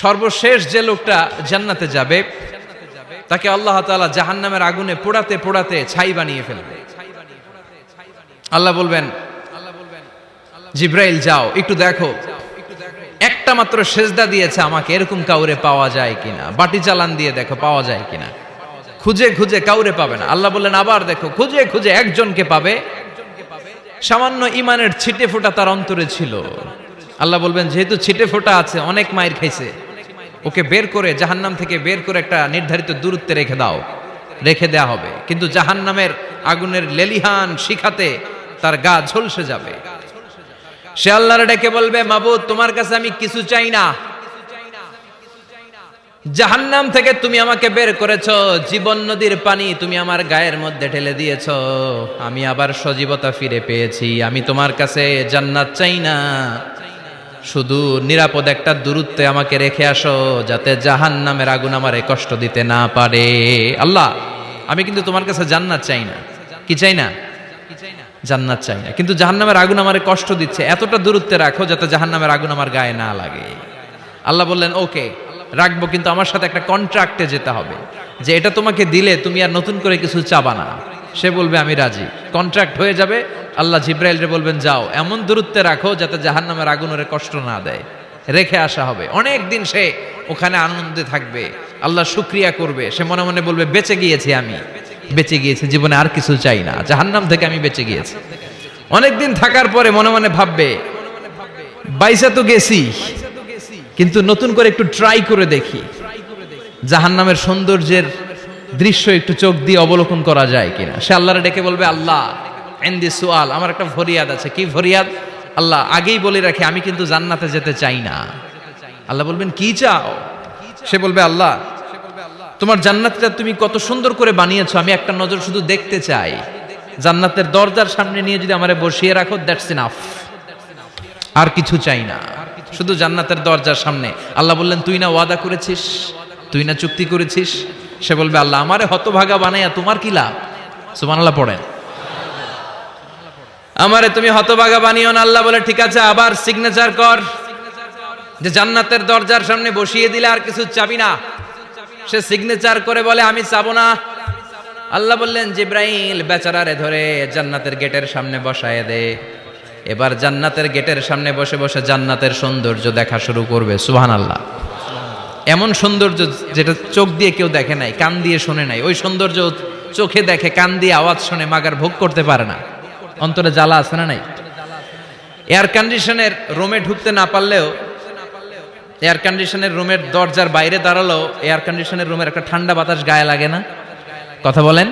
সর্বশেষ যে লোকটা জান্নাতে যাবে তাকে আল্লাহ তাআলা জাহান্নামের আগুনে পোড়াতে পোড়াতে ছাই বানিয়ে ফেলবে। আল্লাহ বলবেন, জিব্রাইল যাও একটু দেখো, একটা মাত্র সেজদা দিয়েছে আমাকে, এরকম কাউরে পাওয়া যায় কিনা। বাটি চালান দিয়ে দেখো পাওয়া যায় কিনা। খুঁজে খুঁজে কাউরে পাবে না। আল্লাহ বললেন আবার দেখো, খুঁজে খুঁজে একজনকে পাবে, সামান্য ইমানের ছিটে ফোঁটা তার অন্তরে ছিল। আল্লাহ বলবেন যেহেতু ছিটে ফোঁটা আছে, অনেক মায়ের খাইছে, ওকে বের করে জাহান্নাম থেকে বের করে একটা নির্ধারিত দূরত্বে রেখে দাও। রেখে দেয়া হবে, কিন্তু জাহান্নামের আগুনের লেলিহান শিখাতে তার গা ঝলসে যাবে। সে আল্লাহর ডেকে বলবে, মাবুদ তোমার কাছে আমি কিছু চাই না, জাহান্নাম থেকে তুমি আমাকে বের করেছো, জীবন নদীর পানি তুমি আমার গায়ের মধ্যে ঢেলে দিয়েছো, আমি আবার সজীবতা ফিরে পেয়েছি। আমি তোমার কাছে জান্নাত চাই না, শুধু নিরাপদ একটা দূরত্বে আমাকে রেখে আসো, যাতে জাহান্নামের আগুন আমারে কষ্ট দিতে না পারে। আল্লাহ আমি কিন্তু তোমার কাছে জান্নাত চাই না। কি চাই না? জান্নাত চাই না, কিন্তু জাহান্নামের আগুন আমারে কষ্ট দিচ্ছে, এতটা দূরত্বে রাখো যাতে জাহান্নামের আগুন আমার গায়ে না লাগে। আল্লাহ বললেন ওকে রাখবো, কিন্তু আমার সাথে একটা কন্ট্রাক্টে যেতে হবে, যে এটা তোমাকে দিলে তুমি আর নতুন করে কিছু চাবা না। সে বলবে আমি রাজি, কন্ট্রাক্ট হয়ে যাবে। আল্লাহ জিব্রাইলরে বলবেন যাও এমন দূরত্বে রাখো যাতে জাহান্নামের আগুন ওরে কষ্ট না দেয়। রেখে আসা হবে, অনেক দিন সে ওখানে আনন্দে থাকবে, আল্লাহ শুকরিয়া করবে। সে মনে মনে বলবে বেঁচে গিয়েছি, আমি বেঁচে গিয়েছি, জীবনে আর কিছু চাই না, জাহান্নাম থেকে আমি বেঁচে গিয়েছি। অনেকদিন থাকার পরে মনে মনে ভাববে বাইসা তো গেছি, কিন্তু নতুন করে একটু ট্রাই করে দেখি, জাহান্নামের সৌন্দর্যের দৃশ্য একটু চোখ দিয়ে অবলোকন করা যায় কিনা। সে আল্লাহরে ডেকে বলবে আল্লাহ ইনদি সুআল, আমার একটা ফরিয়াদ আছে। কি ফরিয়াদ? আল্লাহ আগেই বলে রাখি আমি কিন্তু জান্নাতে যেতে চাই না। আল্লাহ বলবেন কি চাও? সে বলবে আল্লাহ তোমার জান্নাতটা তুমি কত সুন্দর করে বানিয়েছো, আমি একটা নজর শুধু দেখতে চাই। জান্নাতের দরজার সামনে নিয়ে যদি আমারে বসিয়ে রাখো, দ্যাটস ইনাফ, আর কিছু চাই না, শুধু জান্নাতের দরজার সামনে। আল্লাহ বললেন তুই না ওয়াদা করেছিস, তুই না চুক্তি করেছিস। সে বলবে আল্লাহ আমারে হতভাগা বানাইয়া তোমার কি লাভ? সুবহানাল্লাহ পড়েন। আমারে তুমি হতভাগা বানিও না। আল্লাহ বলে ঠিক আছে, আবার সিগনেচার কর যে জান্নাতের দরজার সামনে বসিয়ে দিলে আর কিছু চাবি না। সে সিগনেচার করে বলে আমি চাবো না। আল্লাহ বললেন জিব্রাইল বেচারারে ধরে জান্নাতের গেটের সামনে বসায় দে। এবার জান্নাতের গেটের সামনে বসে বসে জান্নাতের সৌন্দর্য দেখা শুরু করবে। সুবহানাল্লাহ। এমন সৌন্দর্য যেটা চোখ দিয়ে কেউ দেখে নাই, কান দিয়ে শোনে নাই। ওই সৌন্দর্য চোখে দেখে, কান দিয়ে আওয়াজ শুনে, মাগার ভোগ করতে পারে না। অন্তরে জ্বালা আছে না নাই? এয়ার কন্ডিশনের রুমে ঢুকতে না পারলেও, এয়ার কন্ডিশনের রুমের দরজার বাইরে দাঁড়ালো, এয়ার কন্ডিশনের রুমের একটা ঠান্ডা বাতাস গায়ে লাগে না? কথা বলেন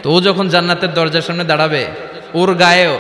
তো। ও যখন জান্নাতের দরজার সামনে দাঁড়াবে, ওর গায়েও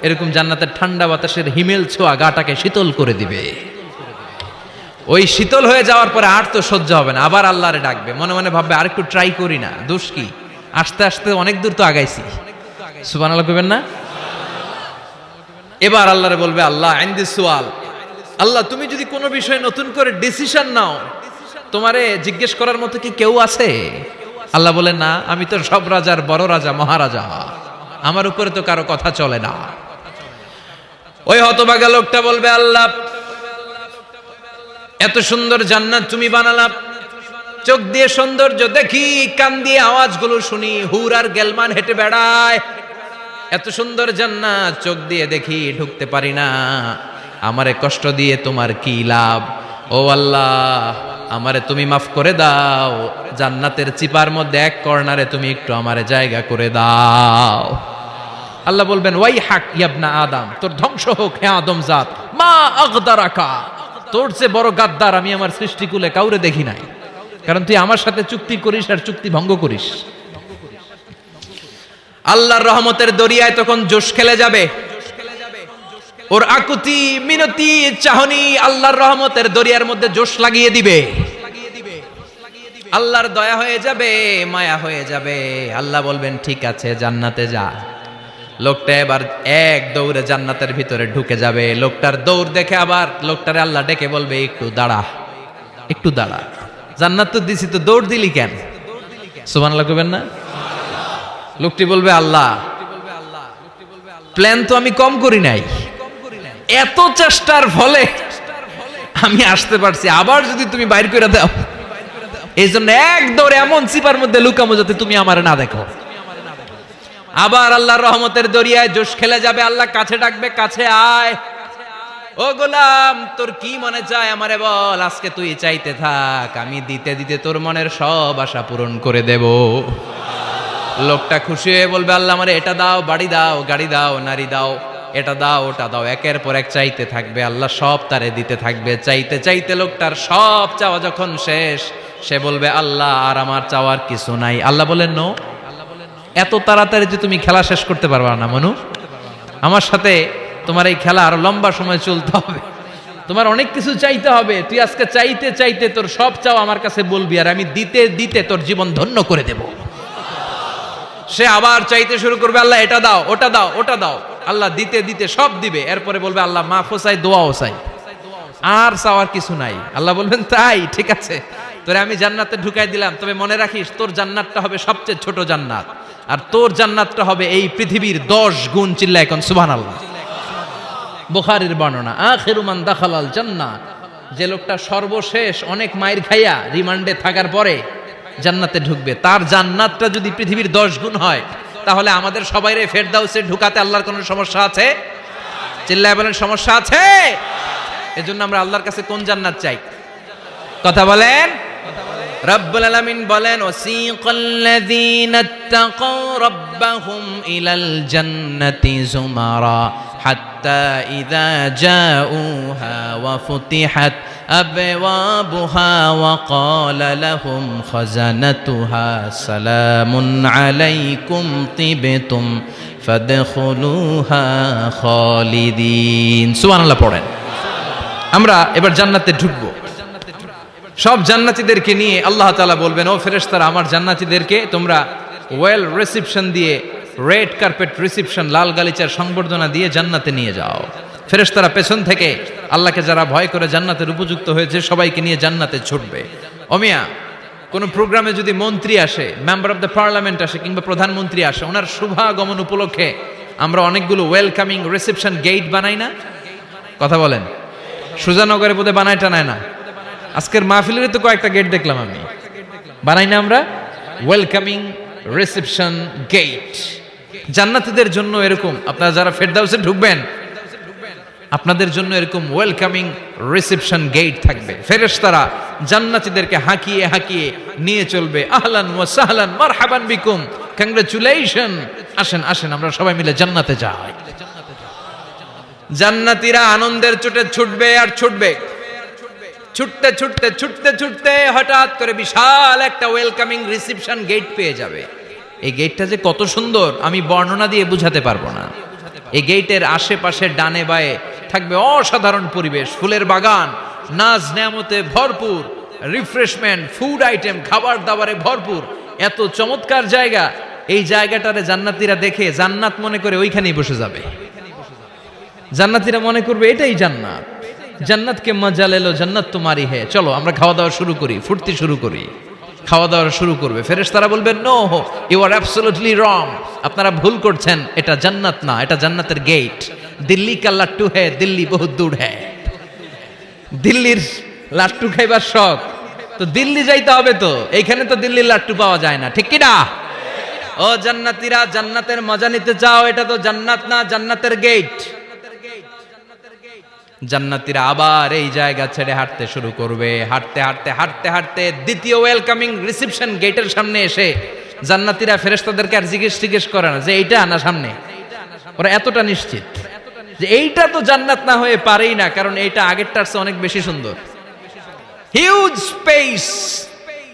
এরকম জান্নাতের ঠান্ডা বাতাসের হিমেল ছোঁয়া গাটাকে শীতল করে দিবে। ওই শীতল হয়ে যাওয়ার পরে আর তো সহ্য হবে না, আবার আল্লাহরে ডাকবে। মনে মনে ভাববে আর একটু ট্রাই করি না, দোষ কি, আস্তে আস্তে অনেক দূর তো আগাইছি। সুবহানাল্লাহ কইবেন না? এবার আল্লাহরে বলবে আল্লাহ ইনদি সুআল, আল্লাহ তুমি যদি কোনো বিষয়ে নতুন করে ডিসিশন নাও, তোমারে জিজ্ঞেস করার মতো কি কেউ আছে? আল্লাহ বলে না, আমি তো সব রাজার বড় রাজা, মহারাজা, আমার উপরে তো কারো কথা চলে না। ওই হতভাগা লোকটা বলবে আল্লাহ এত সুন্দর জান্নাত তুমি বানালা, চোখ দিয়ে সৌন্দর্য দেখি, কান দিয়ে আওয়াজগুলো শুনি, হুর আর গেলমান হেঁটে বেড়ায়, এত সুন্দর জান্নাত চোখ দিয়ে দেখি, ঢুকতে পারি না, আমারে কষ্ট দিয়ে তোমার কি লাভ? ও আল্লাহ আমারে তুমি মাফ করে দাও, জান্নাতের চিপার মধ্যে এক কর্নারে তুমি একটু আমারে জায়গা করে দাও। আল্লাহ বলবেন ওয়াই হাক ইয়াবনা আদম, তোর ধ্বংস হোক হে আদম জাত, মা আগদারাকা, তোর চেয়ে বড় গাদ্দার আমি আমার সৃষ্টিকুলে কাউরে দেখি নাই, কারণ তুই আমার সাথে চুক্তি করিস আর চুক্তি ভঙ্গ করিস। আল্লাহর রহমতের দরিয়ায় তখন জোশ খেলে যাবে, ওর আকুতি মিনতি চাহনি আল্লাহর রহমতের দরিয়ার মধ্যে জোশ লাগিয়ে দিবে। আল্লাহর দয়া হয়ে যাবে, মায়া হয়ে যাবে। আল্লাহ বলবেন ঠিক আছে জান্নাতে যা। লোকটা এবার এক দৌড়ে জান্নাতের ভিতরে ঢুকে যাবে। লোকটার দৌড় দেখে আবার লোকটারে আল্লাহ ডেকে বলবে একটু দাঁড়া, একটু দাঁড়া, জান্নাত তো দিছি, তো দৌড় দিলি কেন? সুবহানাল্লাহ কইবেন না? লোকটি বলবে আল্লাহ প্ল্যান তো আমি কম করি নাই, এত চেষ্টার ফলে আমি আসতে পারছি, আবার যদি তুমি বাইর করে দাও, এই জন্য এক দৌড়ে এমন চিপার মধ্যে লুকামো যাতে তুমি আমার না দেখো। আবার আল্লাহর রহমতের দরিয়ায় জোশ খেলে যাবে, আল্লাহ কাছে ডাকবে, কাছে আয়, ও গোলাম তোর কি মনে চায় আমারে বল, আজকে তুই চাইতে থাক, আমি দিতে দিতে তোর মনের সব আশা পূরণ করে দেব। লোকটা খুশি হয়ে বলবে, আল্লাহ আমারে এটা দাও, বাড়ি দাও, গাড়ি দাও, নারী দাও, এটা দাও, ওটা দাও, একের পর এক চাইতে থাকবে, আল্লাহ সব তারে দিতে থাকবে। চাইতে চাইতে লোকটার সব চাওয়া যখন শেষ, সে বলবে, আল্লাহ আর আমার চাওয়ার কিছু নাই। আল্লাহ বলেন, নো, এত তাড়াতাড়ি যে তুমি খেলা শেষ করতে পারবা না মনু, আমার সাথে তোমার এই খেলা আরো লম্বা সময় চলতে হবে, তোমার অনেক কিছু চাইতে হবে। তুই আজকে চাইতে চাইতে তোর সব চাও আমার কাছে বলবি, আর আমি দিতে দিতে তোর জীবন ধন্য করে দেব। সে আবার চাইতে শুরু করবে, আল্লাহ এটা দাও, ওটা দাও, ওটা দাও, আল্লাহ দিতে দিতে সব দিবে। এরপরে বলবে, আল্লাহ মাফও চাই, দোয়াও চাই, আর চাওয়ার কিছু নাই। আল্লাহ বলবেন, তাই ঠিক আছে, তোরে আমি জান্নাতে ঢুকাই দিলাম, তবে মনে রাখিস তোর জান্নাতটা হবে সবচেয়ে ছোট জান্নাত, আর তোর জান্নাতটা হবে এই পৃথিবীর 10 গুণ। চিল্লায় এখন সুবহানাল্লাহ। বুখারীর বর্ণনা, আখিরু মান দাখালাল জান্নাহ, যে লোকটা সর্বশেষ অনেক মাইর খাইয়া রিমান্ডে থাকার পরে জান্নাতে ঢুকবে, তার জান্নাতটা যদি পৃথিবীর 10 গুণ হয়, তাহলে আমাদের সবাইরে ফেরদাউসে ঢুকাতে আল্লাহর কোনো সমস্যা আছে? চিল্লায় বলেন, সমস্যা আছে? এজন্য আমরা আল্লাহর কাছে কোন জান্নাত চাই? কথা বলেন। রব্বুল আলামিন বলেন, ওয়াসিকাল্লাযীনা ইত্তাকাউ রাব্বাহুম ইলাল জান্নাতি যুমারা হাত্তা ইযা জাউহা ওয়া ফুতিহাত আবওয়াবুহা ওয়া ক্বালা লাহুম খাজানাতুহা সালামুন আলাইকুম তিবতুম ফাদখুলুহা খালিদিন। সুবহানাল্লাহ পড়েন। আমরা এবার জান্নাতে ঢুকবো। সব জান্নাতীদেরকে নিয়ে আল্লাহ তাআলা বলবেন, ও ফেরেশতারা, আমার জান্নাতীদেরকে তোমরা ওয়েল রিসেপশন দিয়ে, রেড কার্পেট রিসেপশন, লাল গালিচার সংবর্ধনা দিয়ে জান্নাতে নিয়ে যাও। ফেরেশতারা পেছন থেকে আল্লাহকে যারা ভয় করে জান্নাতের উপযুক্ত হয়েছে সবাইকে নিয়ে জান্নাতে ছুটবে। ওমিয়া, কোন প্রোগ্রামে যদি মন্ত্রী আসে, মেম্বার অফ দ্য পার্লামেন্ট আসে, কিংবা প্রধানমন্ত্রী আসে, ওনার শুভাগমন উপলক্ষে আমরা অনেকগুলো ওয়েলকামিং রিসেপশন গেট বানাই না? কথা বলেন। সুজানগরে বোধহয় বানায় টানায় না? আজকের মাহফিলের তো কয়েকটা গেট দেখলাম আমি, বানাই না আমরা? Welcoming reception gate. জান্নাতীদের জন্য এরকম, আপনারা যারা ফেরদাউসে ঢুকবেন, আপনাদের জন্য এরকম ওয়েলকামিং রিসেপশন গেট থাকবে। ফেরেশতারা জান্নাতীদেরকে হাঁকিয়ে হাঁকিয়ে নিয়ে চলবে, আহলান ওয়া সাহলান মারহাবান বিকুম, কংগ্রাচুলেশন, আসেন আসেন আমরা সবাই মিলে জান্নাতে যাই। জান্নাতীরা আনন্দের চোটে ছুটবে আর ছুটবে। ছুটতে ছুটতে ছুটতে ছুটতে হঠাৎ করে বিশাল একটা ওয়েলকামিং রিসেপশন গেট পেয়ে যাবে। এই গেটটা যে কত সুন্দর আমি বর্ণনা দিয়ে বুঝাতে পারবো না। এই গেটের আশেপাশে ডানে বায়ে থাকবে অসাধারণ পরিবেশ, ফুলের বাগান, নাজ নেয়ামতে ভরপুর, রিফ্রেশমেন্ট, ফুড আইটেম, খাবার দাবারে ভরপুর, এত চমৎকার জায়গা। এই জায়গাটারে জান্নাতীরা দেখে জান্নাত মনে করে ওইখানেই বসে যাবে। জান্নাতীরা মনে করবে এটাই জান্নাত, জান্নাতকে মজা লেলো, জান্নাত তোমারই হে, চলো আমরা খাওয়া দাওয়া শুরু করি, ফুর্তি শুরু করি। খাওয়া দাওয়া শুরু করবে। ফেরেশতারা বলবেন, no, you are absolutely wrong, আপনারা ভুল করছেন, এটা জান্নাত না, এটা জান্নাতের গেট। দিল্লি কা লাট্টু হে, দিল্লি বহুত দূর হে। দিল্লির লাট্টু খাইবার শখ, তো দিল্লি যাইতে হবে, তো এইখানে তো দিল্লির লাট্টু পাওয়া যায় না, ঠিক কি না? ও জান্নাতীরা, জান্নাতের মজা নিতে চাও, এটা তো জান্নাত না, জান্নাতের গেট। জান্নাতীরা আবার এই জায়গা ছেড়ে হাঁটতে শুরু করবে। হাঁটতে হাঁটতে হাঁটতে হাঁটতে দ্বিতীয় ওয়েলকামিং রিসেপশন গেটের সামনে এসে জান্নাতীরা ফেরেশতাদেরকে আর জিজ্ঞেস করে না যে এইটা না সামনে, ওরা এতটা নিশ্চিত যে এইটা তো জান্নাত না হয়ে পারেই না, কারণ এইটা আগেরটার চেয়ে অনেক বেশি সুন্দর। হিউজ স্পেস,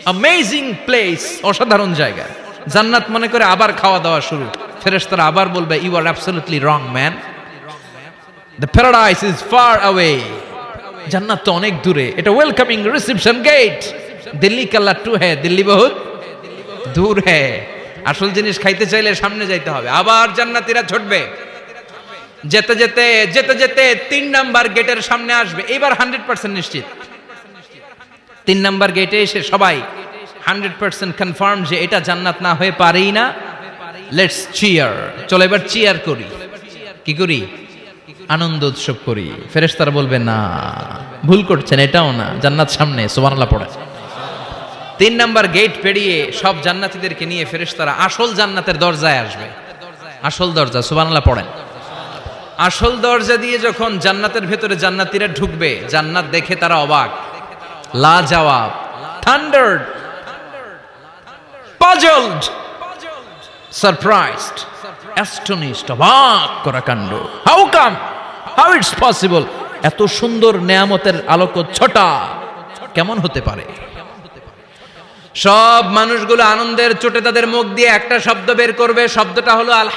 অ্যামেজিং প্লেস, অসাধারণ জায়গা। জান্নাত মনে করে আবার খাওয়া দাওয়া শুরু। ফেরেশতারা আবার বলবে, you are absolutely wrong man, the paradise is far away, জান্নাত তো অনেক দূরে, এটা ওয়েলকামিং রিসেপশন গেট। দিল্লি কা লাট্টু হে, দিল্লি বহুত দূর হে। আসল জিনিস খাইতে চাইলে সামনে যাইতে হবে। আবার জান্নাতীরা ছুটবে। যেতে যেতে যেতে যেতে 3 নাম্বার গেটের সামনে আসবে। এবার 100% নিশ্চিত। 3 নাম্বার গেটে এসে সবাই 100% কনফার্ম যে এটা জান্নাত না হয়ে পারেই না। লেটস চিয়ার, চলো এবার চিয়ার করি। কি করি? আনন্দ উৎসব করি, ফেরেশতারা বলবে না, ভুল করছেন, এটাও না, জান্নাত সামনে, সুবহানাল্লাহ পড়ে। 3 নাম্বার গেট পেরিয়ে সব জান্নাতীদেরকে নিয়ে ফেরেশতারা আসল জান্নাতের দরজায় আসবে। আসল দরজা, সুবহানাল্লাহ পড়েন। আসল দরজা দিয়ে যখন জান্নাতের ভেতরে জান্নাতীরা ঢুকবে, জান্নাত দেখে তারা অবাক, লাজবাব, থান্ডার্ড, পাজলড, সারপ্রাইজড, অ্যাস্টনিশড, অবাক করা কাণ্ড। How come, how it's possible, এত সুন্দর নেয়ামতের আলোকচ্ছটা কেমন হতে পারে? সব মানুষগুলো আনন্দের চোটে তাদের মুখ দিয়ে একটা শব্দ বের করবে, শব্দটা হলো আল্লাহ।